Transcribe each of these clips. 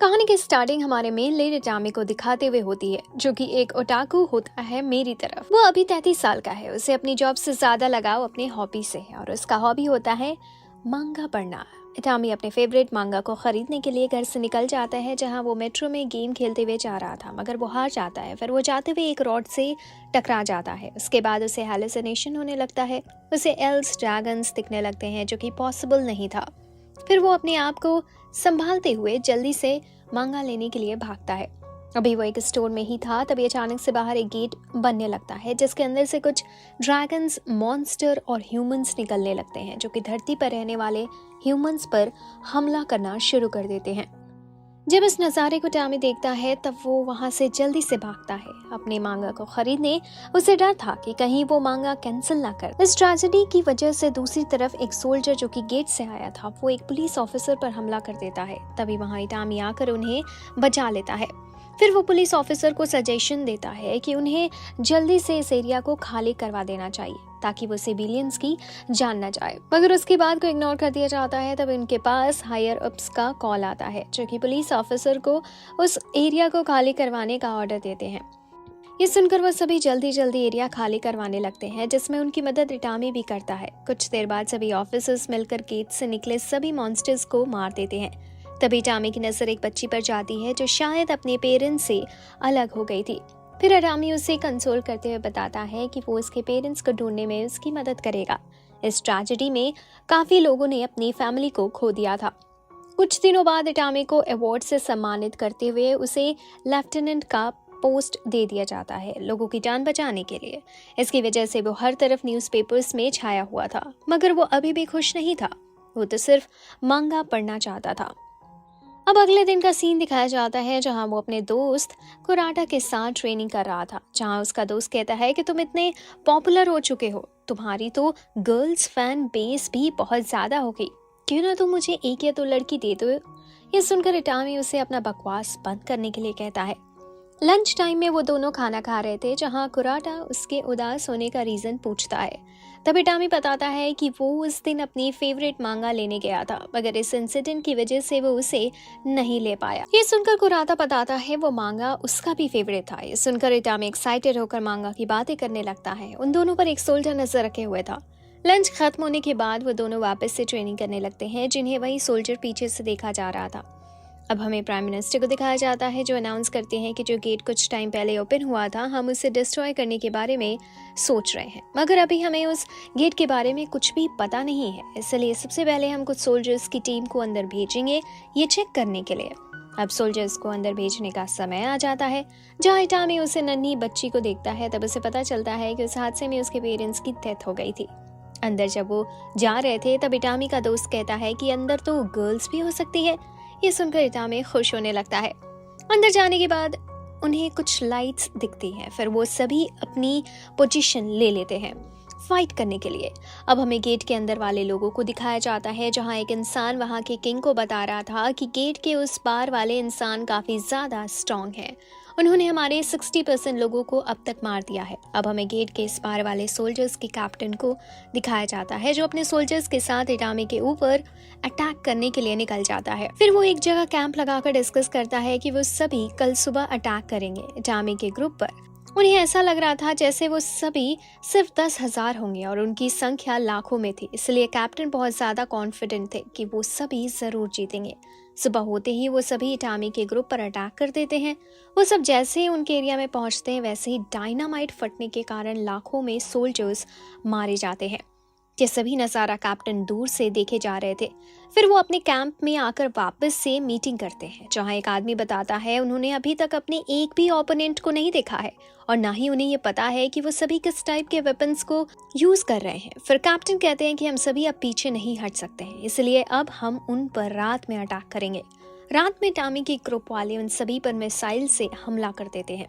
कहानी की स्टार्टिंग हमारे मेन लीड इटामी को दिखाते हुए होती है, जो कि एक ओटाकू होता है मेरी तरफ। वो अभी 33 साल का है। उसे अपनी जॉब से ज्यादा लगाव अपने हॉबी से है और उसका हॉबी होता है मांगा पढ़ना। इटामी अपने फेवरेट मांगा को खरीदने के लिए घर से निकल जाता है, जहां वो मेट्रो में गेम खेलते हुए जा रहा था, मगर वो हार जाता है। फिर वो जाते हुए एक रॉड से टकरा जाता है। उसके बाद उसे हैलुसिनेशन होने लगता है। उसे एल्स ड्रैगन्स दिखने लगते हैं, जो कि पॉसिबल नहीं था। फिर वो अपने आप को संभालते हुए जल्दी से मांगा लेने के लिए भागता है। अभी वो एक स्टोर में ही था, तभी अचानक से बाहर एक गेट बनने लगता है, जिसके अंदर से कुछ ड्रैगन्स, मॉन्स्टर और ह्यूमंस निकलने लगते हैं, जो कि धरती पर रहने वाले ह्यूमंस पर हमला करना शुरू कर देते हैं। जब इस नज़ारे को टामी देखता है, तब वो वहां से जल्दी से भागता है अपने मांगा को खरीदने। उसे डर था कि कहीं वो मांगा कैंसिल ना कर। इस ट्रेजेडी की वजह से दूसरी तरफ एक सोल्जर जो कि गेट से आया था, वो एक पुलिस ऑफिसर पर हमला कर देता है। तभी वहां इटामी आकर उन्हें बचा लेता है। फिर वो पुलिस ऑफिसर को सजेशन देता है कि उन्हें जल्दी से इस एरिया को खाली करवा देना चाहिए, ताकि वो सिविलियंस की जान न जाए। मगर उसकी बात को इग्नोर कर दिया जाता है। तब उनके पास हायर अप्स का कॉल आता है, जो कि पुलिस ऑफिसर को उस एरिया को खाली करवाने का ऑर्डर देते हैं। ये सुनकर वो सभी जल्दी जल्दी एरिया खाली करवाने लगते हैं, जिसमें उनकी मदद इटामी भी करता है। कुछ देर बाद सभी ऑफिसर्स मिलकर गेट से निकले सभी मॉन्स्टर्स को मार देते हैं। तभी इटामी की नजर एक बच्ची पर जाती है, जो शायद अपने पेरेंट्स से अलग हो गई थी। फिर इटामी उसे कंसोल करते हुए बताता है कि वो उसके पेरेंट्स को ढूंढने में उसकी मदद करेगा। इस ट्रेजेडी में काफी लोगों ने अपनी फैमिली को खो दिया था। कुछ दिनों बाद इटामी को अवार्ड से सम्मानित करते हुए उसे लेफ्टिनेंट का पोस्ट दे दिया जाता है, लोगों की जान बचाने के लिए। इसकी वजह से वो हर तरफ न्यूज़पेपर्स में छाया हुआ था। मगर वो अभी भी खुश नहीं था। वो तो सिर्फ मांगा पढ़ना चाहता था। अब अगले दिन का सीन दिखाया जाता है, जहां वो अपने दोस्त कुराटा के साथ ट्रेनिंग कर रहा था। जहां उसका दोस्त कहता है कि तुम इतने पॉपुलर हो चुके हो, तुम्हारी तो गर्ल्स फैन बेस भी बहुत ज्यादा हो गई, क्यों ना तुम मुझे एक या दो लड़की दे दो। ये सुनकर इटामी उसे अपना बकवास बंद करने के लिए कहता है। लंच टाइम में वो दोनों खाना खा रहे थे, जहां कुराटा उसके उदास होने का रीजन पूछता है। तब इटामी बताता है कि वो उस दिन अपनी फेवरेट मांगा लेने गया था, मगर इस इंसिडेंट की वजह से वो उसे नहीं ले पाया। ये सुनकर कुराटा बताता है वो मांगा उसका भी फेवरेट था। ये सुनकर इटामी एक्साइटेड होकर मांगा की बातें करने लगता है। उन दोनों पर एक सोल्जर नजर रखे हुए था। लंच खत्म होने के बाद वो दोनों वापस से ट्रेनिंग करने लगते हैं, जिन्हें वही सोल्जर पीछे से देखा जा रहा था। अब हमें प्राइम मिनिस्टर को दिखाया जाता है, जो अनाउंस करते हैं कि जो गेट कुछ टाइम पहले ओपन हुआ था, हम उसे डिस्ट्रॉय करने के बारे में सोच रहे हैं। मगर अभी हमें उस गेट के बारे में कुछ भी पता नहीं है, इसलिए सबसे पहले हम कुछ सोल्जर्स की टीम को अंदर भेजेंगे ये चेक करने के लिए। अब सोल्जर्स को अंदर भेजने का समय आ जाता है। जहाँ इटामी उसे नन्ही बच्ची को देखता है, तब उसे पता चलता है कि उस हादसे में उसके पेरेंट्स की डेथ हो गई थी। अंदर जब वो जा रहे थे, तब इटामी का दोस्त कहता है कि अंदर तो गर्ल्स भी हो सकती है। ये सुनकर इटामी खुश होने लगता है। अंदर जाने के बाद उन्हें कुछ लाइट्स दिखती हैं। फिर वो सभी अपनी पोजीशन ले लेते हैं फाइट करने के लिए। अब हमें गेट के अंदर वाले लोगों को दिखाया जाता है, जहां एक इंसान वहां के किंग को बता रहा था कि गेट के उस पार वाले इंसान काफी ज्यादा स्ट्रॉन्ग है। उन्होंने हमारे 60% लोगों को अब तक मार दिया है। अब हमें गेट के इस पार वाले सोल्जर्स के कैप्टन को दिखाया जाता है, जो अपने सोल्जर्स के साथ इटामी के ऊपर अटैक करने के लिए निकल जाता है। फिर वो एक जगह कैंप लगाकर डिस्कस करता है कि वो सभी कल सुबह अटैक करेंगे इटामी के ग्रुप पर। उन्हें ऐसा लग रहा था जैसे वो सभी सिर्फ 10,000 होंगे और उनकी संख्या लाखों में थी, इसलिए कैप्टन बहुत ज्यादा कॉन्फिडेंट थे कि वो सभी जरूर जीतेंगे। सुबह होते ही वो सभी इटामी के ग्रुप पर अटैक कर देते हैं। वो सब जैसे ही उनके एरिया में पहुंचते हैं, वैसे ही डायनामाइट फटने के कारण लाखों में सोल्जर्स मारे जाते हैं। ये सभी नज़ारा कैप्टन दूर से देखे जा रहे थे। फिर वो अपने कैंप में आकर वापस से मीटिंग करते हैं, जहां एक आदमी बताता है उन्होंने अभी तक अपने एक भी ओपोनेंट को नहीं देखा है और ना ही उन्हें ये पता है कि वो सभी किस टाइप के वेपन्स को यूज कर रहे हैं। फिर कैप्टन कहते हैं कि हम सभी अब पीछे नहीं हट सकते हैं, इसलिए अब हम उन पर रात में अटैक करेंगे। रात में टामी के ग्रुप वाले उन सभी पर मिसाइल से हमला कर देते हैं,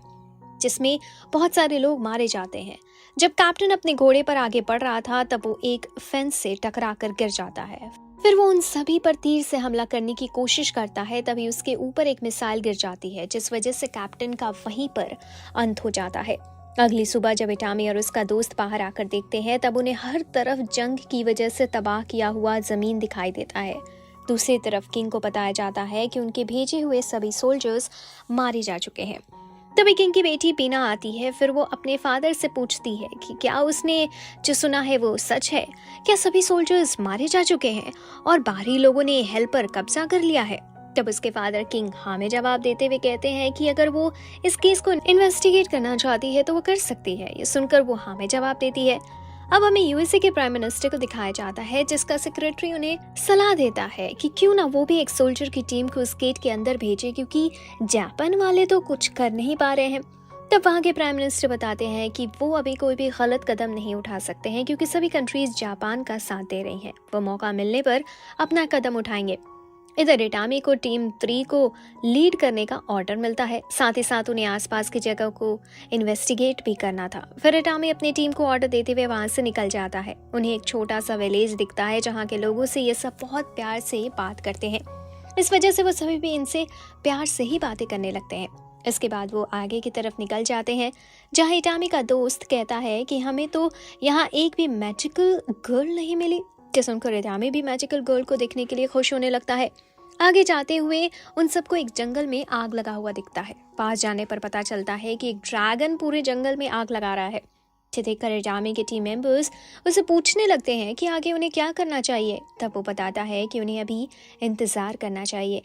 जिसमें बहुत सारे लोग मारे जाते हैं। जब कैप्टन अपने घोड़े पर आगे बढ़ रहा था, तब वो एक फेंस से टकरा कर गिर जाता है। फिर वो उन सभी पर तीर से हमला करने की कोशिश करता है, तभी उसके ऊपर एक मिसाइल गिर जाती है, जिस वजह से कैप्टन का वहीं पर अंत हो जाता है। अगली सुबह जब इटामी और उसका दोस्त बाहर आकर देखते हैं, तब उन्हें हर तरफ जंग की वजह से तबाह किया हुआ जमीन दिखाई देता है। दूसरी तरफ किंग को बताया जाता है कि उनके भेजे हुए सभी सोल्जर्स मारे जा चुके हैं। तभी किंग की बेटी पीना आती है। फिर वो अपने फादर से पूछती है कि क्या उसने जो सुना है वो सच है, क्या सभी सोल्जर्स मारे जा चुके हैं और बाहरी लोगों ने हेल पर कब्जा कर लिया है। तब उसके फादर किंग हाँ में जवाब देते हुए कहते हैं कि अगर वो इस केस को इन्वेस्टिगेट करना चाहती है तो वो कर सकती है। ये सुनकर वो हाँ में जवाब देती है। अब हमें यूएसए के प्राइम मिनिस्टर को दिखाया जाता है, जिसका सेक्रेटरी उन्हें सलाह देता है कि क्यों ना वो भी एक सोल्जर की टीम को उस गेट के अंदर भेजे, क्योंकि जापान वाले तो कुछ कर नहीं पा रहे हैं। तब वहाँ के प्राइम मिनिस्टर बताते हैं कि वो अभी कोई भी गलत कदम नहीं उठा सकते हैं, क्योंकि सभी कंट्रीज जापान का साथ दे रही हैं। वो मौका मिलने पर अपना कदम उठाएंगे। इधर इटामी को टीम 3 को लीड करने का ऑर्डर मिलता है। साथ ही साथ उन्हें आसपास की जगह को इन्वेस्टिगेट भी करना था। फिर इटामी अपनी टीम को ऑर्डर देते हुए वहां से निकल जाता है। उन्हें एक छोटा सा विलेज दिखता है जहां के लोगों से ये सब बहुत प्यार से बात करते हैं। इस वजह से वो सभी भी इनसे प्यार से ही बातें करने लगते हैं। इसके बाद वो आगे की तरफ निकल जाते हैं, जहाँ इटामी का दोस्त कहता है कि हमें तो यहाँ एक भी मैजिकल गर्ल नहीं मिली। जिसे सुनकर इटामी भी मैजिकल गर्ल को देखने के लिए खुश होने लगता है। आगे जाते हुए उन सबको एक जंगल में आग लगा हुआ दिखता है। पास जाने पर पता चलता है कि एक ड्रैगन पूरे जंगल में आग लगा रहा है। इसे देखकर इटामी के टीम मेंबर्स उसे पूछने लगते हैं कि आगे उन्हें क्या करना चाहिए। तब वो बताता है कि उन्हें अभी इंतजार करना चाहिए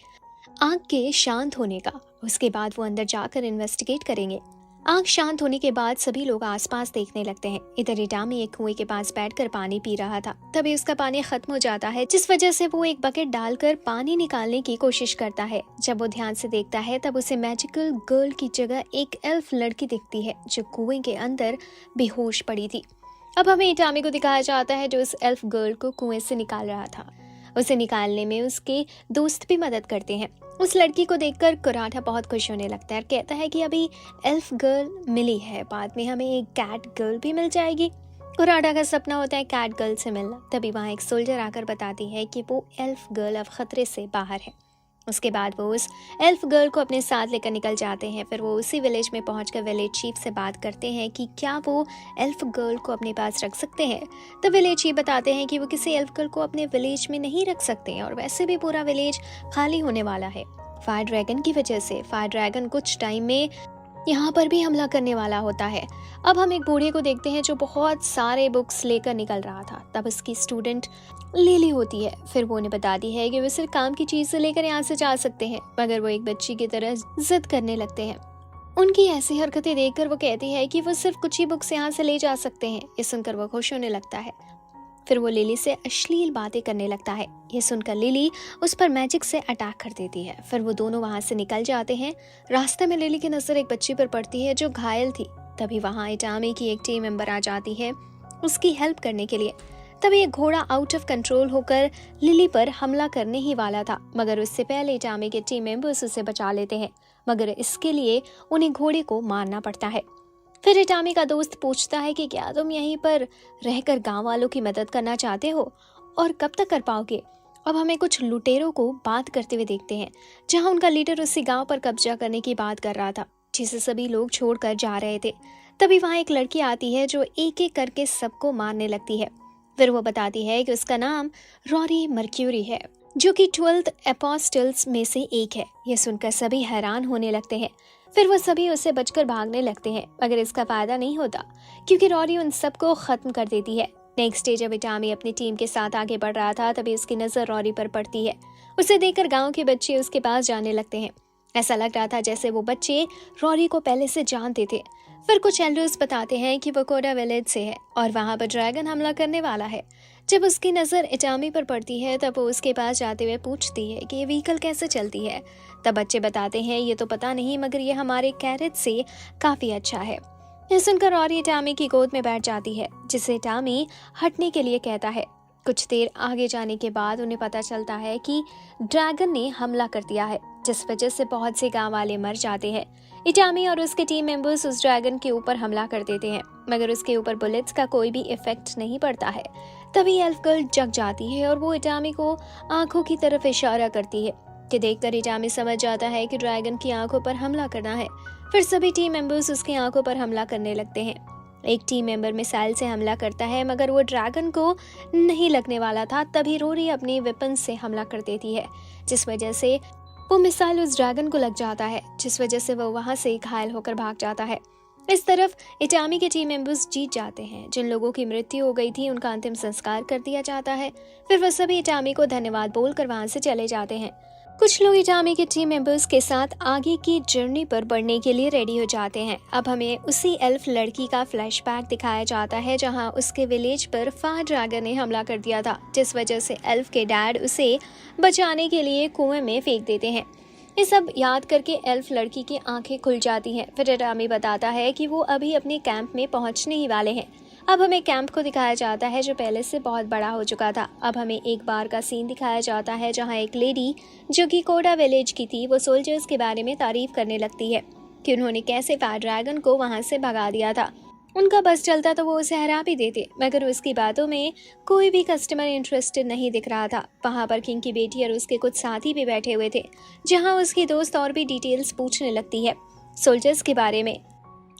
आग के शांत होने का। उसके बाद वो अंदर जाकर इन्वेस्टिगेट करेंगे। आग शांत होने के बाद सभी लोग आसपास देखने लगते हैं। इधर इटामी एक कुएं के पास बैठकर पानी पी रहा था। तभी उसका पानी खत्म हो जाता है, जिस वजह से वो एक बकेट डालकर पानी निकालने की कोशिश करता है। जब वो ध्यान से देखता है तब उसे मैजिकल गर्ल की जगह एक एल्फ लड़की दिखती है, जो कुएं के अंदर बेहोश पड़ी थी। अब हमें इटामी को दिखाया जाता है, जो इस एल्फ गर्ल को कुएं से निकाल रहा था। उसे निकालने में उसके दोस्त भी मदद करते हैं। उस लड़की को देखकर कुराटा बहुत खुश होने लगता है और कहता है कि अभी एल्फ गर्ल मिली है, बाद में हमें एक कैट गर्ल भी मिल जाएगी। कुराटा का सपना होता है कैट गर्ल से मिलना। तभी वहाँ एक सोल्जर आकर बताती है कि वो एल्फ गर्ल अब खतरे से बाहर है। उसके बाद वो उस एल्फ गर्ल को अपने साथ लेकर निकल जाते हैं। फिर वो उसी विलेज में पहुंचकर विलेज चीफ से बात करते हैं कि क्या वो एल्फ गर्ल को अपने पास रख सकते हैं। तो विलेज चीफ बताते हैं कि वो किसी एल्फ गर्ल को अपने विलेज में नहीं रख सकते हैं और वैसे भी पूरा विलेज खाली होने वाला है फायर ड्रैगन की वजह से। फायर ड्रैगन कुछ टाइम में यहाँ पर भी हमला करने वाला होता है। अब हम एक बूढ़े को देखते हैं जो बहुत सारे बुक्स लेकर निकल रहा था। तब उसकी स्टूडेंट लिली होती है। फिर वो उन्हें बताती है कि वो सिर्फ काम की चीज से लेकर यहाँ से जा सकते हैं, मगर वो एक बच्ची की तरह जिद करने लगते हैं। उनकी ऐसी हरकतें देखकर वो कहती है कि वो सिर्फ कुछ ही बुक्स यहाँ से ले जा सकते हैं। ये सुनकर वो खुश होने लगता है। फिर वो लिली से अश्लील बातें करने लगता है। ये सुनकर लिली उस पर मैजिक से अटैक कर देती है। फिर वो दोनों वहां से निकल जाते हैं। रास्ते में लिली की नजर एक बच्ची पर पड़ती है जो घायल थी। तभी वहां इटामी की एक टीम मेंबर आ जाती है उसकी हेल्प करने के लिए। तभी एक घोड़ा आउट ऑफ कंट्रोल होकर लिली पर हमला करने ही वाला था, मगर उससे पहले इटामी के टीम मेंबर्स उसे बचा लेते हैं, मगर इसके लिए उन्हें घोड़े को मारना पड़ता है। फिर इटामी का दोस्त पूछता है कि क्या तुम यहीं पर रहकर गांव वालों की मदद करना चाहते हो और कब तक कर पाओगे। अब हमें कुछ लुटेरों को बात करते हुए देखते हैं, जहां उनका लीडर उसी गांव पर कब्जा करने की बात कर रहा था, जिसे सभी लोग छोड़कर जा रहे थे। तभी वहां एक लड़की आती है जो एक एक करके सबको मारने लगती है। फिर वो बताती है कि उसका नाम रॉरी मर्क्यूरी है, जो कि 12th एपोस्टल्स में से एक है। ये सुनकर सभी हैरान होने लगते हैं। फिर वो सभी उससे बचकर भागने लगते हैं, मगर इसका फायदा नहीं होता, क्योंकि रॉरी उन सबको खत्म कर देती है। नेक्स्ट डे जब इटामी अपनी टीम के साथ आगे बढ़ रहा था, तभी उसकी नजर रॉरी पर पड़ती है। उसे देखकर गांव के बच्चे उसके पास जाने लगते हैं। ऐसा लग रहा था जैसे वो बच्चे रॉरी को पहले से जानते थे। फिर कुछ एल्डर्स बताते हैं कि वो कोडा विलेज से है और वहां पर ड्रैगन हमला करने वाला है। जब उसकी नजर इटामी पर पड़ती है तब वो उसके पास जाते हुए पूछती है कि ये व्हीकल कैसे चलती है। तब बच्चे बताते हैं ये तो पता नहीं, मगर ये हमारे कैरेज से काफी अच्छा है। ये सुनकर रॉरी इटामी की गोद में बैठ जाती है, जिसे इटामी हटने के लिए कहता है। कुछ देर आगे जाने के बाद उन्हें पता चलता है कि ड्रैगन ने हमला कर दिया है, जिस वजह से बहुत से गांव वाले मर जाते हैं। इटामी और उसके टीम मेंबर्स उस ड्रैगन के ऊपर हमला कर देते हैं, मगर उसके ऊपर बुलेट्स का कोई भी इफेक्ट नहीं पड़ता है। तभी एल्फ गर्ल जग जाती है और वो इटामी को आंखों की तरफ इशारा करती है, कि देखकर इटामी समझ जाता है कि ड्रैगन की आंखों पर हमला करना है। फिर सभी टीम मेंबर्स उसकी आंखों पर हमला करने लगते हैं। एक टीम मेंबर मिसाइल से हमला करता है, मगर वो ड्रैगन को नहीं लगने वाला था। तभी रोरी अपनी वेपन से हमला कर देती है, जिस वजह से वो मिसाइल उस ड्रैगन को लग जाता है, जिस वजह से वो वहां से घायल होकर भाग जाता है। इस तरफ इटामी के टीम मेंबर्स जीत जाते हैं। जिन लोगों की मृत्यु हो गई थी उनका अंतिम संस्कार कर दिया जाता है। फिर वह सभी इटामी को धन्यवाद बोलकर वहां से चले जाते हैं। कुछ लोग इटामी के टीम मेंबर्स के साथ आगे की जर्नी पर बढ़ने के लिए रेडी हो जाते हैं। अब हमें उसी एल्फ लड़की का फ्लैशबैक दिखाया जाता है जहां उसके विलेज पर फायर ड्रैगन ने हमला कर दिया था, जिस वजह से एल्फ के डैड उसे बचाने के लिए कुएं में फेंक देते हैं। ये सब याद करके एल्फ लड़की की आंखें खुल जाती हैं। फिर इटामी बताता है कि वो अभी अपने कैंप में पहुंचने ही वाले हैं। अब हमें कैंप को दिखाया जाता है जो पहले से बहुत बड़ा हो चुका था। अब हमें एक बार का सीन दिखाया जाता है जहां एक लेडी जो कि कोडा विलेज की थी, वो सोल्जर्स के बारे में तारीफ करने लगती है कि उन्होंने कैसे फायर ड्रैगन को वहां से भगा दिया था। उनका बस चलता तो वो उसे हरा भी देते, मगर उसकी बातों में कोई भी कस्टमर इंटरेस्टेड नहीं दिख रहा था। वहां पर किंग की बेटी और उसके कुछ साथी भी बैठे हुए थे, जहां उसकी दोस्त और भी डिटेल्स पूछने लगती है सोल्जर्स के बारे में।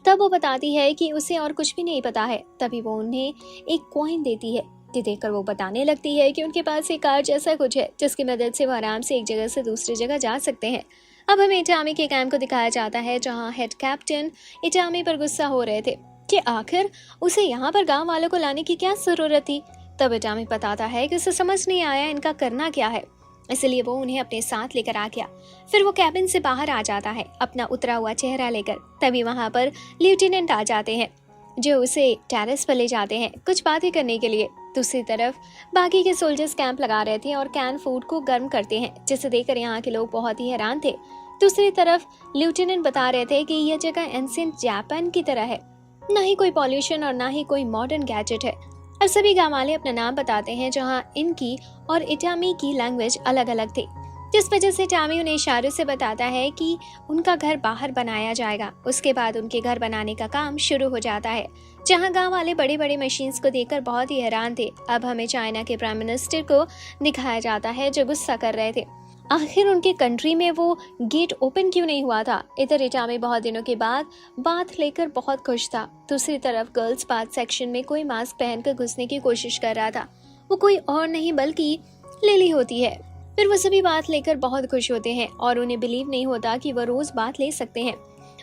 तब वो बताती है कि उसे और कुछ भी नहीं पता है। तभी वो उन्हें एक कॉइन देती है। ये देखकर वो बताने लगती है कि उनके पास एक कार जैसा कुछ है जिसकी मदद से वो आराम से एक जगह से दूसरी जगह जा सकते हैं। अब हमें इटामी के कैंप को दिखाया जाता है जहां हेड कैप्टन इटामी पर गुस्सा हो रहे थे कि आखिर उसे यहाँ पर गांव वालों को लाने की क्या जरूरत थी। तब इटामी बताता है कि उसे समझ नहीं आया इनका करना क्या है, इसलिए वो उन्हें अपने साथ लेकर आ गया। फिर वो कैबिन से बाहर आ जाता है अपना उतरा हुआ चेहरा लेकर। तभी वहां पर लेफ्टिनेंट आ जाते हैं जो उसे टेरेस पर ले जाते हैं कुछ बातें करने के लिए। दूसरी तरफ बाकी के सोल्जर्स कैंप लगा रहे थे और कैन फूड को गर्म करते हैं, जिसे देखकर यहाँ के लोग बहुत ही हैरान थे। दूसरी तरफ लेफ्टिनेंट बता रहे थे कि यह जगह एंशिएंट जापान की तरह है, ना ही कोई पॉल्यूशन और ना ही कोई मॉडर्न गैजेट है। और सभी गांव वाले अपना नाम बताते हैं जहां इनकी और इटामी की लैंग्वेज अलग अलग थी, जिस वजह से इटामी उन्हें इशारों से बताता है कि उनका घर बाहर बनाया जाएगा। उसके बाद उनके घर बनाने का काम शुरू हो जाता है, जहां गांव वाले बड़ी बड़ी मशीन्स को देखकर बहुत ही हैरान थे। अब हमें चाइना के प्राइम मिनिस्टर को दिखाया जाता है जो गुस्सा कर रहे थे, आखिर उनके कंट्री में वो गेट ओपन क्यों नहीं हुआ था। इधर इटामी बहुत दिनों के बाद बाथ लेकर बहुत खुश था। दूसरी तरफ गर्ल्स बाथ सेक्शन में कोई मास्क पहनकर घुसने की कोशिश कर रहा था। वो कोई और नहीं बल्कि लिली होती है। फिर वो सभी बाथ लेकर बहुत खुश होते हैं और उन्हें बिलीव नहीं होता कि वो रोज बाथ ले सकते हैं।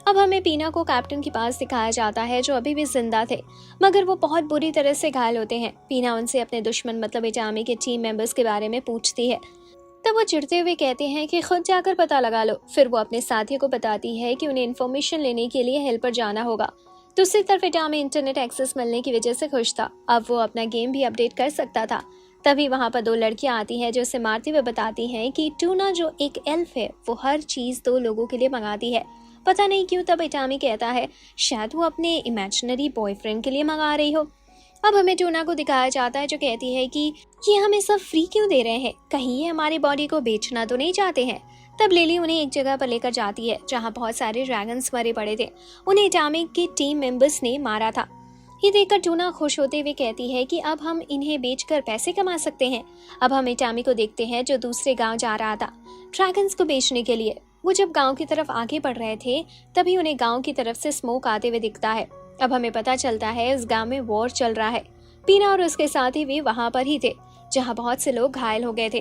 अब हमें पीना को कैप्टन के पास दिखाया जाता है जो अभी भी जिंदा थे, मगर वो बहुत बुरी तरह से घायल होते हैं। पीना उनसे अपने दुश्मन मतलब इटामी के टीम मेंबर्स के बारे में पूछती है। तब वो चिढ़ते हुए कहते हैं कि खुद जाकर पता लगा लो। फिर वो अपने साथियों को बताती है कि उन्हें इन्फॉर्मेशन लेने के लिए हिल पर जाना होगा। दूसरी तरफ इटामी इंटरनेट एक्सेस मिलने की वजह से खुश था। अब वो अपना गेम भी अपडेट कर सकता था। तभी वहां पर दो लड़कियां आती हैं जो उसे मारते हुए बताती हैं कि टूना जो एक एल्फ है वो हर चीज दो लोगों के लिए मंगाती है। पता नहीं क्यों। तब इटामी कहता है शायद वो अपने इमेजिनरी बॉयफ्रेंड के लिए मंगा रही हो। अब हमें टूना को दिखाया जाता है जो कहती है कि ये हमें सब फ्री क्यों दे रहे हैं, कहीं ये हमारी बॉडी को बेचना तो नहीं चाहते हैं। तब लिली उन्हें एक जगह पर लेकर जाती है जहां बहुत सारे ड्रैगन्स मरे पड़े थे। उन्हें इटामी के टीम मेंबर्स ने मारा था। ये देखकर टूना खुश होते हुए कहती है कि अब हम इन्हें बेचकर पैसे कमा सकते हैं। अब हम इटामी को देखते हैं जो दूसरे गांव जा रहा था ड्रैगन्स को बेचने के लिए। वो जब गांव की तरफ आगे बढ़ रहे थे तभी उन्हें गांव की तरफ से स्मोक आते हुए दिखता है। अब हमें पता चलता है इस गांव में वॉर चल रहा है। पीना और उसके साथी भी वहां पर ही थे जहां बहुत से लोग घायल हो गए थे।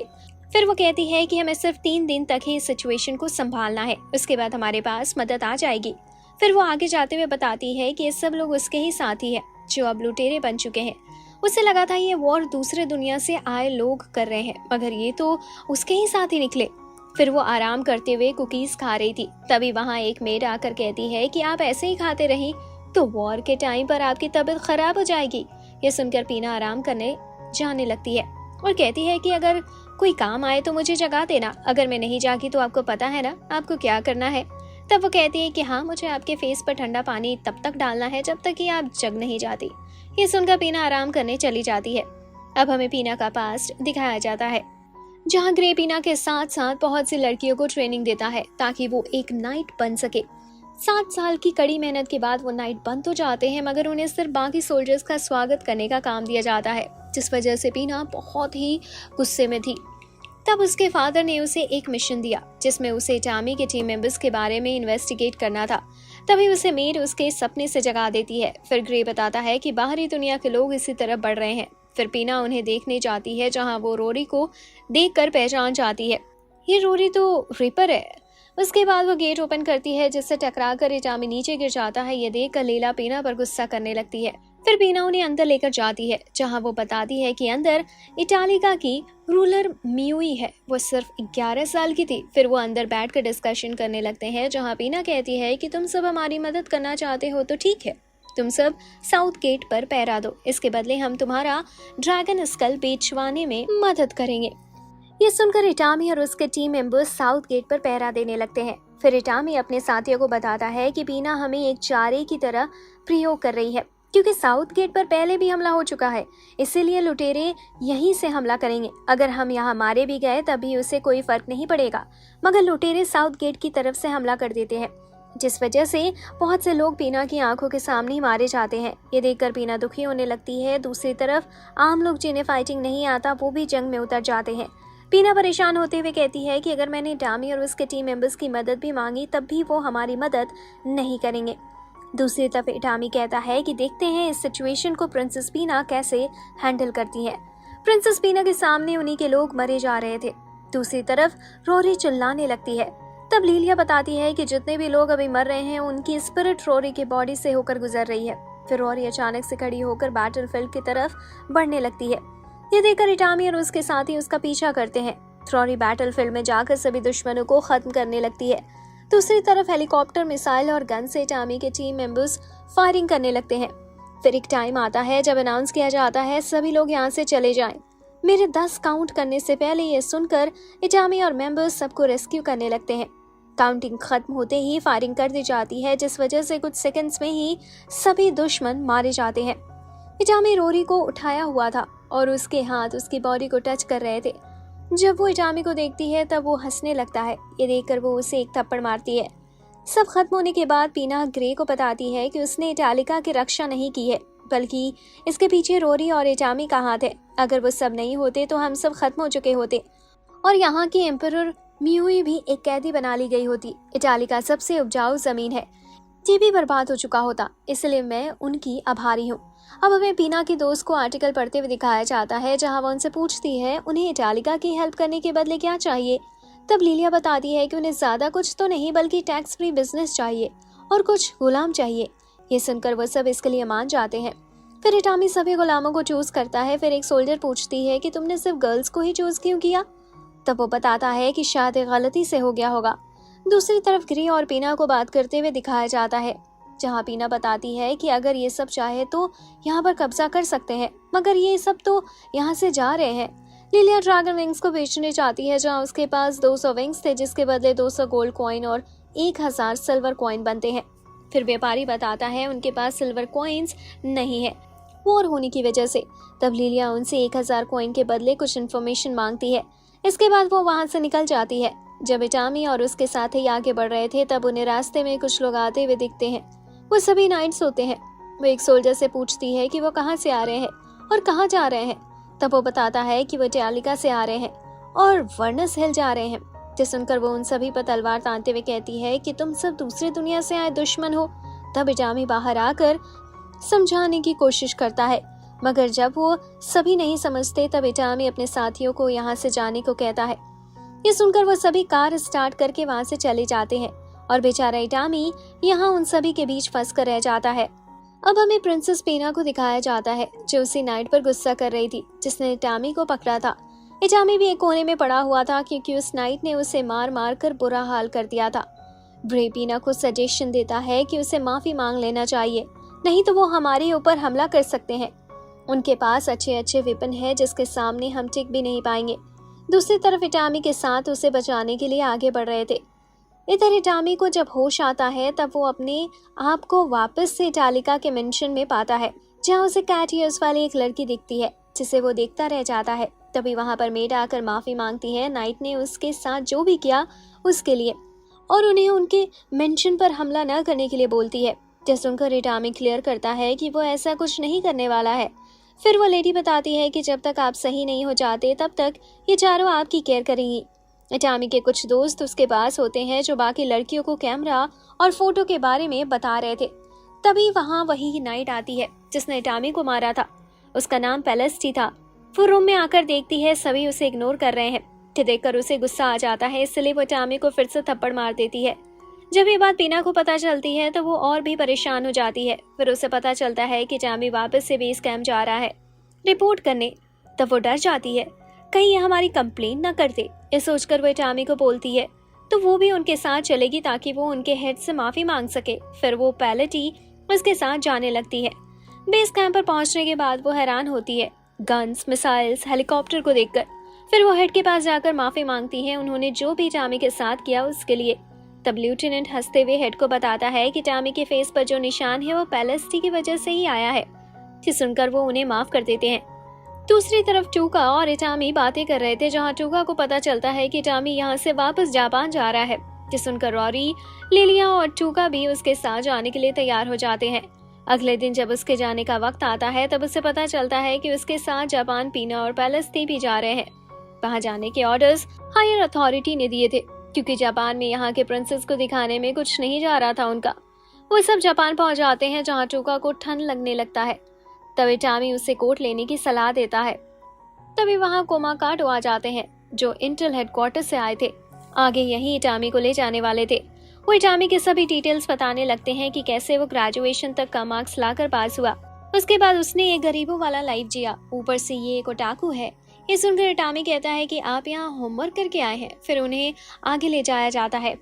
फिर वो कहती है कि हमें सिर्फ 3 दिन तक ही इस सिचुएशन को संभालना है, उसके बाद हमारे पास मदद आ जाएगी। फिर वो आगे जाते हुए बताती है कि ये सब लोग उसके ही साथी है जो अब लुटेरे बन चुके हैं। उसे लगा था ये वॉर दूसरे दुनिया से आए लोग कर रहे हैं, मगर ये तो उसके ही साथी निकले। फिर वो आराम करते हुए कुकीज खा रही थी। तभी वहाँ एक मेड आकर कहती है कि आप ऐसे ही खाते रही तो वॉर के टाइम पर आपकी तबीयत खराब हो जाएगी। ये सुनकर पीना आराम करने जाने लगती है और कहती है कि अगर कोई काम आए तो मुझे जगा देना, अगर मैं नहीं जागी तो आपको पता है ना आपको क्या करना है। तब वो कहती है कि हाँ, मुझे आपके फेस पर ठंडा पानी तब तक डालना है जब तक कि आप जग नहीं जाती। ये सुनकर पीना आराम करने चली जाती है। अब हमें पीना का पास्ट दिखाया जाता है जहाँ ग्रे पीना के साथ साथ बहुत सी लड़कियों को ट्रेनिंग देता है ताकि वो एक नाइट बन सके। 7 साल की कड़ी मेहनत के बाद वो नाइट बन तो जाते हैं, मगर उन्हें सिर्फ बाकी सोल्जर्स का स्वागत करने का काम दिया जाता है, जिस वजह से पीना बहुत ही गुस्से में थी। तब उसके फादर ने उसे एक मिशन दिया जिसमें उसे इटामी के टीम मेंबर्स के बारे में इन्वेस्टिगेट करना था। तभी उसे मेड उसके सपने से जगा देती है। फिर ग्रे बताता है कि बाहरी दुनिया के लोग इसी तरफ बढ़ रहे हैं। फिर पीना उन्हें देखने जाती है, जहां वो रोरी को देखकर पहचान जाती है, ये रोरी तो रिपर है। उसके बाद वो गेट ओपन करती है, जिससे टकराकर इटामी नीचे गिर जाता है। ये देखकर लीला पीना पर गुस्सा करने लगती है। फिर पीना उन्हें अंदर लेकर जाती है, जहां वो बताती है कि अंदर इटालिका की रूलर मियुई है। वो सिर्फ 11 साल की थी। फिर वो अंदर बैठकर डिस्कशन करने लगते हैं, जहां पीना कहती है कि तुम सब हमारी मदद करना चाहते हो तो ठीक है, तुम सब साउथ गेट पर पहरा दो, इसके बदले हम तुम्हारा ड्रैगन स्कल बेचवाने में मदद करेंगे। ये सुनकर इटामी और उसके टीम मेंबर्स साउथ गेट पर पहरा देने लगते हैं। फिर इटामी अपने साथियों को बताता है कि पीना हमें एक चारे की तरह प्रयोग कर रही है, क्योंकि साउथ गेट पर पहले भी हमला हो चुका है, इसीलिए लुटेरे यहीं से हमला करेंगे। अगर हम यहाँ मारे भी गए तब भी उसे कोई फर्क नहीं पड़ेगा, मगर लुटेरे साउथ गेट की तरफ से हमला कर देते हैं, जिस वजह से बहुत से लोग पीना की आंखों के सामने ही मारे जाते हैं। ये देखकर पीना दुखी होने लगती है। दूसरी तरफ आम लोग जिन्हें फाइटिंग नहीं आता वो भी जंग में उतर जाते हैं। पीना परेशान होते हुए कहती है कि अगर मैंने डामी और उसके टीम मेंबर्स की मदद भी मांगी तब भी वो हमारी मदद नहीं करेंगे। दूसरी तरफ डामी कहता है कि देखते हैं इस सिचुएशन को प्रिंसेस पीना कैसे हैंडल करती है। प्रिंसेस पीना के सामने उन्हीं के लोग मरे जा रहे थे। दूसरी तरफ रोरी चिल्लाने लगती है। तब लीलिया बताती है कि जितने भी लोग अभी मर रहे हैं उनकी स्पिरिट रोरी के बॉडी से होकर गुजर रही है। फिर रोरी अचानक से खड़ी होकर बैटलफील्ड की तरफ बढ़ने लगती है। ये देखकर इटामी और उसके साथी उसका पीछा करते हैं। रोरी बैटलफील्ड में जाकर सभी दुश्मनों को खत्म करने लगती है। दूसरी तरफ हेलीकॉप्टर, मिसाइल और गन से इटामी के टीम मेंबर्स फायरिंग करने लगते हैं। फिर एक टाइम आता है जब अनाउंस किया जाता है सभी लोग यहाँ से चले जाएं। मेरे 10 काउंट करने से पहले ये सुनकर इटामी और मेंबर्स सबको रेस्क्यू करने लगते हैं। काउंटिंग खत्म होते ही फायरिंग कर दी जाती है, जिस वजह से कुछ सेकंड्स में ही सभी दुश्मन मारे जाते हैं। इटामी रोरी को उठाया हुआ था और उसके हाथ उसकी बॉडी को टच कर रहे थे। जब वो इटामी को देखती है तब वो हंसने लगता है। ये देखकर वो उसे एक थप्पड़ मारती है। सब खत्म होने के बाद पीना ग्रे को बताती है कि उसने इटालिका की रक्षा नहीं की है, बल्कि इसके पीछे रोरी और इटामी का हाथ है। अगर वो सब नहीं होते तो हम सब खत्म हो चुके होते और यहाँ की एम्परर मियुई भी एक कैदी बना ली गई होती। इटालिका सबसे उपजाऊ जमीन है, ये भी बर्बाद हो चुका होता, इसलिए मैं उनकी आभारी हूँ। अब हमें पीना की दोस्त को आर्टिकल पढ़ते हुए दिखाया जाता है, जहाँ वो उनसे पूछती है उन्हें इटालिका की हेल्प करने के बदले क्या चाहिए। तब लीलिया बताती है कि उन्हें ज्यादा कुछ तो नहीं बल्कि टैक्स फ्री बिजनेस चाहिए और कुछ गुलाम चाहिए। ये सुनकर वो सब इसके लिए मान जाते हैं। फिर इटामी सभी गुलामों को चूज करता है। फिर एक सोल्जर पूछती है कि तुमने सिर्फ गर्ल्स को ही चूज क्यों किया। तब वो बताता है कि शायद एक गलती से हो गया होगा। दूसरी तरफ ग्रे और पीना को बात करते हुए दिखाया जाता है, जहाँ पीना बताती है कि अगर ये सब चाहे तो यहाँ पर कब्जा कर सकते हैं, मगर ये सब तो यहाँ से जा रहे हैं। लिलिया ड्रैगन विंग्स को बेचने चाहती है, जहाँ उसके पास 200 विंग्स थे, जिसके बदले 200 गोल्ड कॉइन और 1000 सिल्वर कॉइन बनते हैं। फिर व्यापारी बताता है उनके पास सिल्वर कॉइन्स नहीं है, वॉर होने की वजह से। तब लिलिया उनसे 1000 कॉइन के बदले कुछ इन्फॉर्मेशन मांगती है। इसके बाद वो वहाँ से निकल जाती है। जब इटामी और उसके साथी आगे बढ़ रहे थे तब उन्हें रास्ते में कुछ लोग आते हुए दिखते हैं। वो सभी नाइट्स होते हैं। वो एक सोल्जर से पूछती है कि वो कहाँ से आ रहे हैं और कहाँ जा रहे हैं। तब वो बताता है कि वो इटालिका से आ रहे हैं और वर्नस हिल जा रहे हैं। जिस सुनकर वो उन सभी पर तलवार तानते हुए कहती है कि तुम सब दूसरी दुनिया से आए दुश्मन हो। तब इटामी बाहर आकर समझाने की कोशिश करता है, मगर जब वो सभी नहीं समझते तब इटामी अपने साथियों को यहाँ से जाने को कहता है। ये सुनकर वो सभी कार स्टार्ट करके वहाँ से चले जाते हैं और बेचारा इटामी यहाँ उन सभी के बीच फंस कर रह जाता है। अब हमें प्रिंसेस पीना को दिखाया जाता है, जो उसी नाइट पर गुस्सा कर रही थी जिसने इटामी को पकड़ा था। इटामी भी एक कोने में पड़ा हुआ था, क्योंकि उस नाइट ने उसे मार मार कर बुरा हाल कर दिया था। ब्रे पीना को सजेशन देता है कि उसे माफी मांग लेना चाहिए, नहीं तो वो हमारे ऊपर हमला कर सकते हैं। उनके पास अच्छे अच्छे वेपन है जिसके सामने हम टिक भी नहीं पाएंगे। दूसरी तरफ इटामी के साथ उसे बचाने के लिए आगे बढ़ रहे थे। इधर इटामी को जब होश आता है तब वो अपने आप को वापस से इटालिका के मेंशन में पाता है, जहाँ उसे कैट ईयर्स वाली एक लड़की दिखती है, जिसे वो देखता रह जाता है। तभी वहाँ पर मेड आकर माफी मांगती है नाइट ने उसके साथ जो भी किया उसके लिए, और उन्हें उनके मेंशन पर हमला न करने के लिए बोलती है। जैसे सुनकर इटामी क्लियर करता है कि वो ऐसा कुछ नहीं करने वाला है। फिर वो लेडी बताती है कि जब तक आप सही नहीं हो जाते तब तक ये चारों आपकी केयर करेंगी। इटामी के कुछ दोस्त उसके पास होते हैं जो बाकी लड़कियों को कैमरा और फोटो के बारे में बता रहे थे। तभी वहाँ वही नाइट आती है जिसने इटामी को मारा था। उसका नाम पेलेस्टी था। वो रूम में आकर देखती है सभी उसे इग्नोर कर रहे हैं। देखकर उसे गुस्सा आ जाता है, इसलिए वो इटामी को फिर से थप्पड़ मार देती है। जब ये बात पीना को पता चलती है तो वो और भी परेशान हो जाती है। फिर उसे पता चलता है कि इटामी वापस से बेस कैंप जा रहा है रिपोर्ट करने। तब वो डर जाती है, कहीं ये हमारी कंप्लेंट न कर दे। ये सोचकर वो इटामी को बोलती है तो वो भी उनके साथ चलेगी ताकि वो उनके हेड से माफी मांग सके। फिर वो पैलेटी उसके साथ जाने लगती है। बेस कैंप पर पहुंचने के बाद वो हैरान होती है गन्स, मिसाइल्स, हेलीकॉप्टर को देखकर। फिर वो हेड के पास जाकर माफी मांगती है उन्होंने जो भी टामी के साथ किया उसके लिए। तब लेफ्टिनेंट हंसते हुए हेड को बताता है कि टामी के फेस पर जो निशान है वो पेलेस्टी की वजह से ही आया है। सुनकर वो उन्हें माफ कर देते हैं। दूसरी तरफ टूका और इटामी बातें कर रहे थे, जहां टूका को पता चलता है कि इटामी यहाँ से वापस जापान जा रहा है। सुनकर रॉरी, लिलिया और टूका भी उसके साथ जाने के लिए तैयार हो जाते हैं। अगले दिन जब उसके जाने का वक्त आता है तब उसे पता चलता है कि उसके साथ जापान, पीना और पेलेस्टी भी जा रहे हैं। वहां जाने के ऑर्डर्स हायर अथॉरिटी ने दिए थे, क्योंकि जापान में यहाँ के प्रिंसेस को दिखाने में कुछ नहीं जा रहा था उनका। वो सब जापान पहुंच जाते हैं, जहाँ टूका को ठंड लगने लगता है। तभी टामी उसे कोट लेने की सलाह देता है। तभी वहाँ कोमाकाडो आ जाते हैं जो इंटेल हेडक्वार्टर से आए थे। आगे यही इटामी को ले जाने वाले थे। वो इटामी के सभी डिटेल्स बताने लगते हैं कि कैसे वो ग्रेजुएशन तक का मार्क्स लाकर पास हुआ। उसके बाद उसने एक गरीबों वाला लाइफ जिया, ऊपर से ये एक ओटाकू है। ये सुनकर इटामी कहता है कि आप यहाँ होमवर्क करके आए हैं। फिर उन्हें आगे ले जाया जाता है।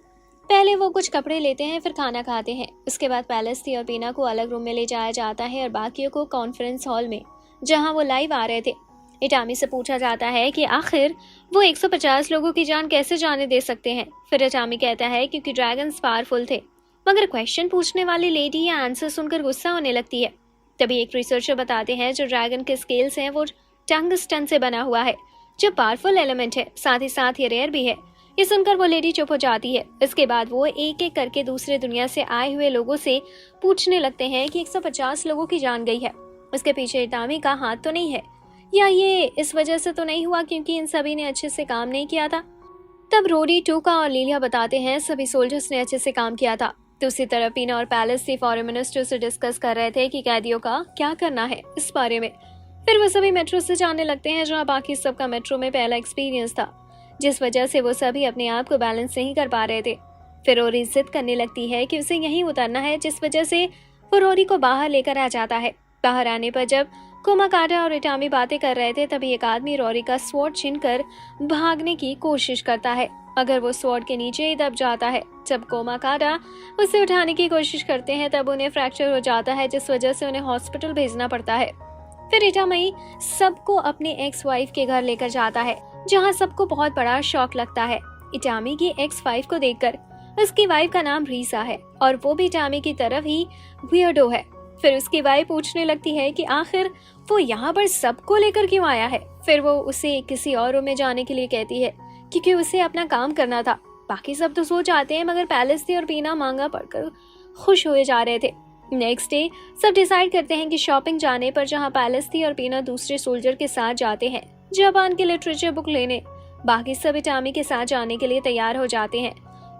पहले वो कुछ कपड़े लेते हैं, फिर खाना खाते हैं। उसके बाद पेलेस्टी और पीना को अलग रूम में ले जाया जाता है और बाकियों को कॉन्फ्रेंस हॉल में, जहाँ वो लाइव आ रहे थे। इटामी से पूछा जाता है कि आखिर वो 150 लोगों की जान कैसे जाने दे सकते हैं। फिर इटामी कहता है क्योंकि ड्रैगन्स पावरफुल थे। मगर क्वेश्चन पूछने वाली लेडी या आंसर सुनकर गुस्सा होने लगती है। तभी एक रिसर्चर बताते हैं जो ड्रैगन के स्केल्स हैं वो टंगस्टन से बना हुआ है, जो पावरफुल एलिमेंट है, साथ ही साथ ये रेयर भी है। ये सुनकर वो लेडी चुप हो जाती है। इसके बाद वो एक एक करके दूसरे दुनिया से आए हुए लोगों से पूछने लगते हैं कि 150 लोगों की जान गई है, उसके पीछे इटामी का हाथ तो नहीं है, या ये इस वजह से तो नहीं हुआ क्योंकि इन सभी ने अच्छे से काम नहीं किया था। तब रोरी, टूका और लीलिया बताते हैं सभी सोल्जर्स ने अच्छे से काम किया था। दूसरी तरफ पीना और पेलेस्टी फॉरेन मिनिस्टर से डिस्कस कर रहे थे कि कैदियों का क्या करना है इस बारे में। फिर वो सभी मेट्रो से जाने लगते हैं, जहाँ बाकी सबका मेट्रो में पहला एक्सपीरियंस था, जिस वजह से वो सभी अपने आप को बैलेंस नहीं कर पा रहे थे। फिर रोरी जिद करने लगती है कि उसे यहीं उतरना है, जिस वजह से वो रोरी को बाहर लेकर आ जाता है। बाहर आने पर जब कोमाकाडा और इटामी बातें कर रहे थे तभी एक आदमी रोरी का स्वॉर्ड छीनकर भागने की कोशिश करता है, मगर वो स्वॉर्ड के नीचे ही दब जाता है। जब कोमाकाडा उसे उठाने की कोशिश करते हैं तब उन्हें फ्रैक्चर हो जाता है, जिस वजह से उन्हें हॉस्पिटल भेजना पड़ता है। फिर इटामी सबको अपने एक्स वाइफ के घर लेकर जाता है, जहाँ सबको बहुत बड़ा शॉक लगता है इटामी की एक्स वाइफ को देखकर। उसकी वाइफ का नाम रीसा है और वो भी इटामी की तरफ ही वियर्डो है। फिर उसकी वाइफ पूछने लगती है कि आखिर वो यहाँ पर सबको लेकर क्यों आया है। फिर वो उसे किसी और रूम में जाने के लिए कहती है क्योंकि उसे अपना काम करना था। बाकी सब तो सो जाते हैं, मगर पेलेस्टी और पीना मांगा पढ़कर खुश हुए जा रहे थे। नेक्स्ट डे सब डिसाइड करते हैं कि शॉपिंग जाने पर, जहाँ पेलेस्टी और पीना दूसरे सोल्जर के साथ जाते हैं जापान के लिटरेचर बुक लेने। बाकी सब इटामी के साथ जाने के लिए तैयार हो जाते हैं।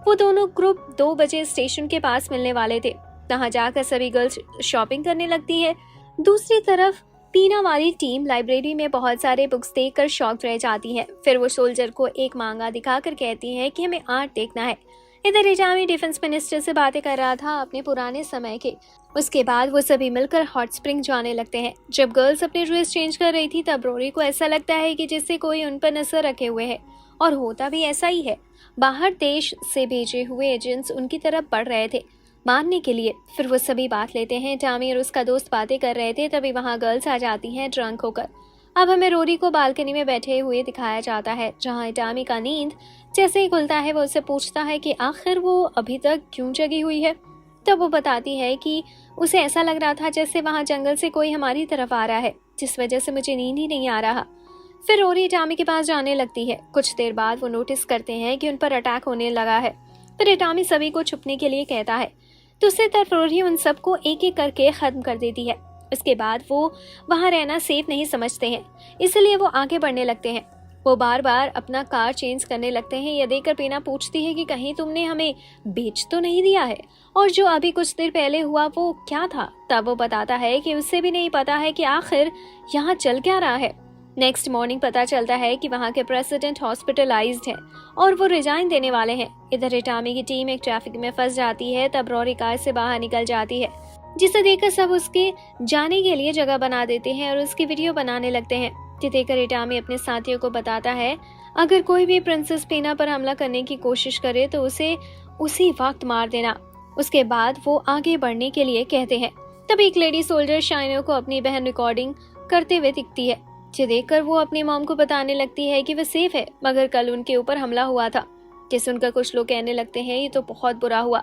वो दोनों ग्रुप 2 बजे स्टेशन के पास मिलने वाले थे। वहाँ जाकर सभी गर्ल्स शॉपिंग करने लगती है। दूसरी तरफ पीना वाली टीम लाइब्रेरी में बहुत सारे बुक्स देखकर शॉक रह जाती है। फिर वो सोल्जर को एक मांगा दिखाकर कहती है कि हमें आर्ट देखना है। इधर इटामी डिफेंस मिनिस्टर से बातें कर रहा था अपने पुराने समय के। उसके बाद वो सभी मिलकर हॉट स्प्रिंग जाने लगते हैं। जब गर्ल्स अपने ड्रेस चेंज कर रही थी तब रोरी को ऐसा लगता है कि जैसे कोई उन पर नजर रखे हुए है, और होता भी ऐसा ही है। बाहर देश से भेजे हुए एजेंट्स उनकी तरफ बढ़ रहे थे मारने के लिए। फिर वो सभी बात लेते हैं। इटामी और उसका दोस्त बातें कर रहे थे, तभी वहाँ गर्ल्स आ जाती हैं ड्रंक होकर। अब हमें रोरी को बालकनी में बैठे हुए दिखाया जाता है, जहाँ इटामी का नींद जैसे ही खुलता है वो उससे पूछता है कि आखिर वो अभी तक क्यों जगी हुई है। तब वो बताती है कि उसे ऐसा लग रहा था जैसे वहाँ जंगल से कोई हमारी तरफ आ रहा है, जिस वजह से मुझे नींद ही नहीं आ रहा। फिर रोरी इटामी के पास जाने लगती है। कुछ देर बाद वो नोटिस करते हैं कि उन पर अटैक होने लगा है। फिर इटामी सभी को छुपने के लिए कहता है। दूसरी तरफ रोरी उन सबको एक एक करके खत्म कर देती है। उसके बाद वो वहाँ रहना सेफ नहीं समझते हैं, इसलिए वो आगे बढ़ने लगते हैं। वो बार बार अपना कार चेंज करने लगते हैं। यह देखकर पीना पूछती है कि कहीं तुमने हमें बेच तो नहीं दिया है, और जो अभी कुछ देर पहले हुआ वो क्या था। तब वो बताता है कि उसे भी नहीं पता है कि आखिर यहाँ चल क्या रहा है। नेक्स्ट मॉर्निंग पता चलता है कि वहाँ के प्रेसिडेंट हॉस्पिटलाइज्ड हैं और वो रिजाइन देने वाले हैं। इधर इटामी की टीम एक ट्रैफिक में फंस जाती है। तब रोरी कार से बाहर निकल जाती है, जिसे देखकर सब उसके जाने के लिए जगह बना देते हैं और उसकी वीडियो बनाने लगते हैं। ये देखकर इटामी अपने साथियों को बताता है अगर कोई भी प्रिंसेस पीना पर हमला करने की कोशिश करे तो उसे उसी वक्त मार देना। उसके बाद वो आगे बढ़ने के लिए कहते हैं। तब एक लेडी सोल्जर शाइनो को अपनी बहन रिकॉर्डिंग करते हुए दिखती है। ये देखकर वो अपनी मॉम को बताने लगती है कि वह सेफ है, मगर कल उनके ऊपर हमला हुआ था। ये सुनकर कुछ लोग कहने लगते हैं ये तो बहुत बुरा हुआ।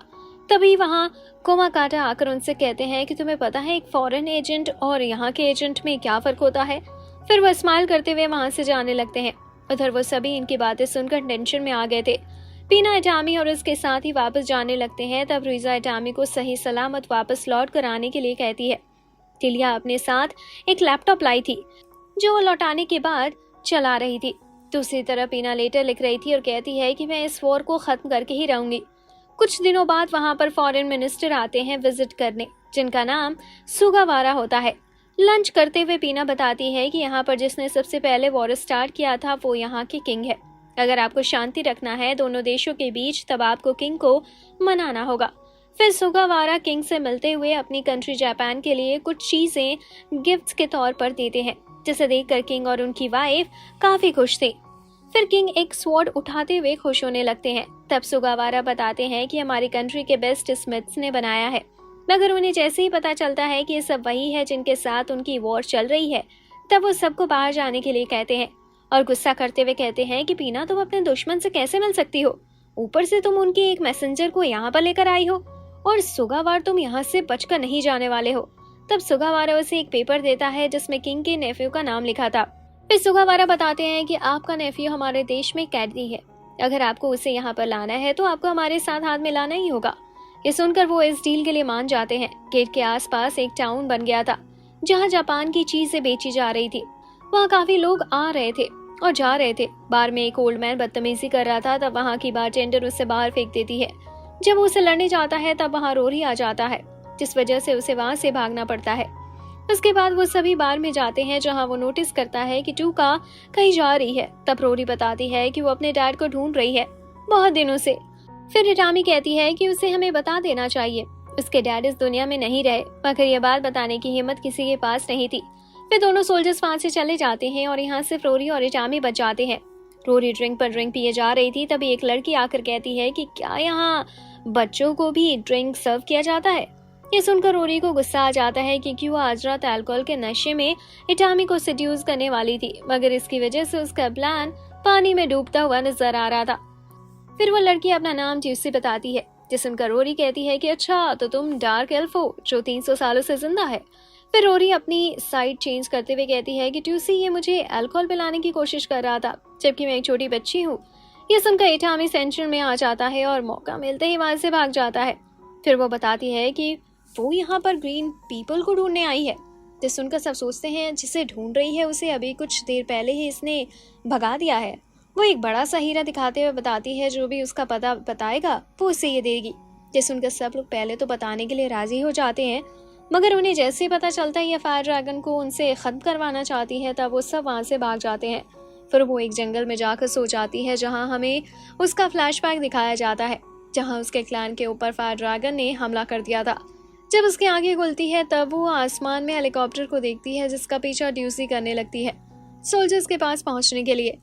तभी वहाँ कोमाकाटा आकर उनसे कहते हैं कि तुम्हें पता है एक फॉरेन एजेंट और यहाँ के एजेंट में क्या फर्क होता है। फिर वो स्माइल करते हुए वहाँ से जाने लगते हैं। उधर वो सभी इनकी बातें सुनकर टेंशन में आ गए थे। पीना इटामी और उसके साथ ही वापस जाने लगते हैं। तब रुइजा इटामी को सही सलामत वापस लौट कर आने के लिए कहती है। टिलिया अपने साथ एक लैपटॉप लाई थी जो वो लौटाने के बाद चला रही थी। दूसरी तरफ पीना लेटर लिख रही थी और कहती है कि मैं इस वॉर को खत्म करके ही रहूंगी। कुछ दिनों बाद वहां पर फॉरेन मिनिस्टर आते हैं विजिट करने, जिनका नाम सुगावारा होता है। लंच करते हुए पीना बताती है कि यहाँ पर जिसने सबसे पहले वॉर स्टार्ट किया था वो यहाँ के किंग है। अगर आपको शांति रखना है दोनों देशों के बीच तब आपको किंग को मनाना होगा। फिर सुगावारा किंग से मिलते हुए अपनी कंट्री जापान के लिए कुछ चीजें गिफ्ट्स के तौर पर देते हैं, जिसे देखकर किंग और उनकी वाइफ काफी खुश थे। फिर किंग एक स्वॉर्ड उठाते हुए खुश होने लगते हैं। तब सुगावारा बताते हैं कि हमारी कंट्री के बेस्ट स्मिथ्स ने बनाया है, मगर उन्हें जैसे ही पता चलता है कि ये सब वही है जिनके साथ उनकी वॉर चल रही है, तब वो सबको बाहर जाने के लिए कहते हैं और गुस्सा करते हुए कहते हैं कि पीना तुम अपने दुश्मन से कैसे मिल सकती हो, ऊपर से तुम उनके एक मैसेंजर को यहाँ पर लेकर आई हो, और सुगावार तुम यहाँ से बचकर नहीं जाने वाले हो। तब सुगावारा उसे एक पेपर देता है जिसमें किंग के नेफ्यू का नाम लिखा था। फिर सुगावारा बताते हैं कि आपका नेफ्यू हमारे देश में कैदी है, अगर आपको उसे यहाँ पर लाना है तो आपको हमारे साथ हाथ मिलाना ही होगा। ये सुनकर वो इस डील के लिए मान जाते हैं। गेट के आसपास एक टाउन बन गया था जहाँ जापान की चीजें बेची जा रही थी। वहाँ काफी लोग आ रहे थे और जा रहे थे। बार में एक ओल्ड मैन बदतमीजी कर रहा था। तब वहाँ की बारटेंडर उसे बाहर फेंक देती है। जब उसे लड़ने जाता है तब वहाँ रोरी आ जाता है, जिस वजह से उसे वहाँ से भागना पड़ता है। उसके बाद वो सभी बार में जाते हैं जहाँ वो नोटिस करता है कि टूका कहीं जा रही है। तब रोरी बताती है कि वो अपने डैड को ढूंढ रही है बहुत दिनों से। फिर इटामी कहती है कि उसे हमें बता देना चाहिए, उसके डैड इस दुनिया में नहीं रहे, मगर ये बात बताने की हिम्मत किसी के पास नहीं थी। फिर दोनों सोल्जर्स वहाँ से चले जाते हैं और यहाँ सिर्फ रोरी और इटामी बच जाते हैं। रोरी ड्रिंक पर ड्रिंक पिए जा रही थी। तभी एक लड़की आकर कहती है कि क्या यहाँ बच्चों को भी ड्रिंक सर्व किया जाता है। ये सुनकर रोरी को गुस्सा आ जाता है क्योंकि वो आज रात अल्कोहल के नशे में इटामी को सेड्यूस करने वाली थी, मगर इसकी वजह से उसका प्लान पानी में डूबता हुआ नजर आ रहा था। फिर वो लड़की अपना नाम ट्यूसी बताती है, जिस सुनकर रोरी कहती है कि अच्छा तो तुम डार्क एल्फ हो जो 300 सालों से जिंदा है। फिर रोरी अपनी साइड चेंज करते हुए कहती है कि ट्यूसी ये मुझे अल्कोहल पिलाने की कोशिश कर रहा था, जबकि मैं एक छोटी बच्ची हूँ। ये सुनकर इटामी सेंचुरी में आ जाता है और मौका मिलते ही वहां से भाग जाता है। फिर वो बताती है कि वो यहाँ पर ग्रीन पीपल को ढूंढने आई है। तो सुनकर सब सोचते हैं जिसे ढूंढ रही है उसे अभी कुछ देर पहले ही इसने भगा दिया है। वो एक बड़ा सा हीरा दिखाते हुए बताती है जो भी उसका पता बताएगा वो उसे ये देगी। ये सुनकर सब लोग पहले तो बताने के लिए राजी हो जाते हैं, मगर उन्हें जैसे ही पता चलता है ये फायर ड्रैगन को उनसे खत्म करवाना चाहती है तब वो सब वहाँ से भाग जाते हैं। फिर वो एक जंगल में जाकर सो जाती है जहाँ हमें उसका फ्लैशबैक दिखाया जाता है, जहाँ उसके क्लैन के ऊपर फायर ड्रैगन ने हमला कर दिया था। जब उसकी आंखें खुलती है तब वो आसमान में हेलीकॉप्टर को देखती है जिसका पीछा ड्यूसी करने लगती है सोल्जर्स के पास पहुंचने के लिए।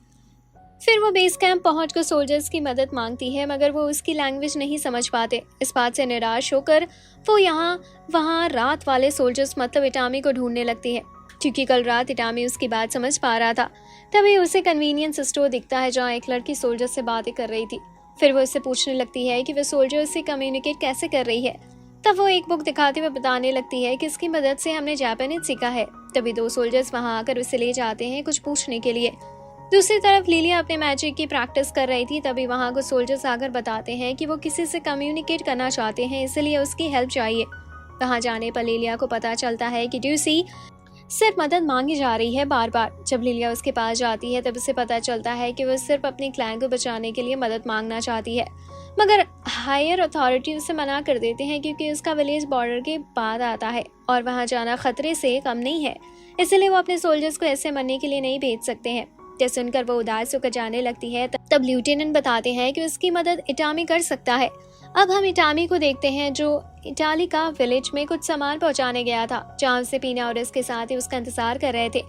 फिर वो बेस कैंप पहुंचकर सोल्जर्स की मदद मांगती है, मगर वो उसकी लैंग्वेज नहीं समझ पाते। इस बात से निराश होकर वो वहाँ रात वाले सोल्जर्स मतलब इटामी को ढूंढने लगती है, क्योंकि कल रात इटामी उसकी बात समझ पा रहा था। तभी उसे कन्वीनियंस स्टोर दिखता है जहाँ एक लड़की सोल्जर से बातें कर रही थी। फिर वो उससे पूछने लगती है कि वह सोल्जर से कम्युनिकेट कैसे कर रही है। तब वो एक बुक दिखाते हुए बताने लगती है कि इसकी मदद से हमने जापानीज सीखा है। तभी 2 सोल्जर्स वहां आकर उसे ले जाते हैं कुछ पूछने के लिए। दूसरी तरफ लिलिया अपने मैजिक की प्रैक्टिस कर रही थी। तभी वहां कुछ सोल्जर्स आकर बताते हैं कि वो किसी से कम्युनिकेट करना चाहते हैं, इसलिए उसकी हेल्प चाहिए। वहां जाने पर लिलिया को पता चलता है कि ड्यूसी सिर्फ मदद मांगी जा रही है बार बार। जब लिलिया उसके पास जाती है तब उसे पता चलता है कि वो सिर्फ अपने क्लैन को बचाने के लिए मदद मांगना चाहती है, मगर हायर अथॉरिटी उसे मना कर देते हैं क्योंकि उसका विलेज बॉर्डर के बाद आता है और वहां जाना खतरे से कम नहीं है, इसलिए वो अपने सोल्जर्स को ऐसे मरने के लिए नहीं भेज सकते हैं। जैसे सुनकर वो उदास होकर जाने लगती है तब लेफ्टिनेंट बताते हैं कि उसकी मदद इटामी कर सकता है। अब हम इटामी को देखते हैं जो इटाली का विलेज में कुछ सामान पहुंचाने गया था, जहां से पीना और इसके साथ ही उसका इंतजार कर रहे थे,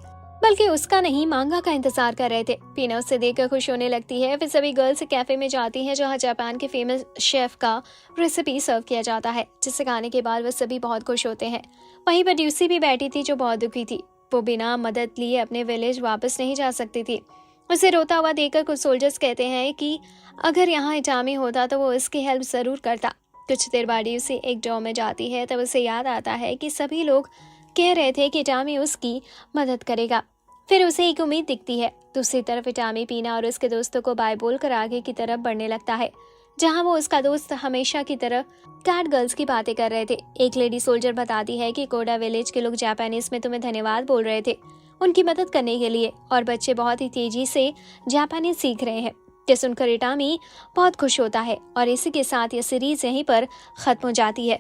बल्कि उसका नहीं मांगा का इंतजार कर रहे थे। पीना उससे देखकर खुश होने लगती है। फिर सभी गर्ल्स कैफे में जाती हैं जहां जापान के फेमस शेफ का रेसिपी सर्व किया जाता है, जिसे खाने के बाद वह सभी बहुत खुश होते हैं। वहीं पर ड्यूसी भी बैठी थी जो बहुत दुखी थी। वो बिना मदद लिए अपने विलेज वापस नहीं जा सकती थी। उसे रोता हुआ देखकर कुछ सोल्जर्स कहते हैं कि अगर यहाँ इटामी होता तो वो इसकी हेल्प जरूर करता। कुछ देर बाद ड्यूसी एक डॉ में जाती है तब उसे याद आता है कि सभी लोग कह रहे थे कि इटामी उसकी मदद करेगा। फिर उसे एक उम्मीद दिखती है। दूसरी तरफ इटामी पीना और उसके दोस्तों को बाय बोलकर आगे की तरफ बढ़ने लगता है, जहां वो उसका दोस्त हमेशा की तरह कैट गर्ल्स की बातें कर रहे थे। एक लेडी सोल्जर बताती है कि कोडा विलेज के लोग जापानीज में तुम्हें धन्यवाद बोल रहे थे उनकी मदद करने के लिए, और बच्चे बहुत ही तेजी से जापानीज सीख रहे हैं। ये सुनकर इटामी बहुत खुश होता है और इसी के साथ ये सीरीज यहीं पर खत्म हो जाती है।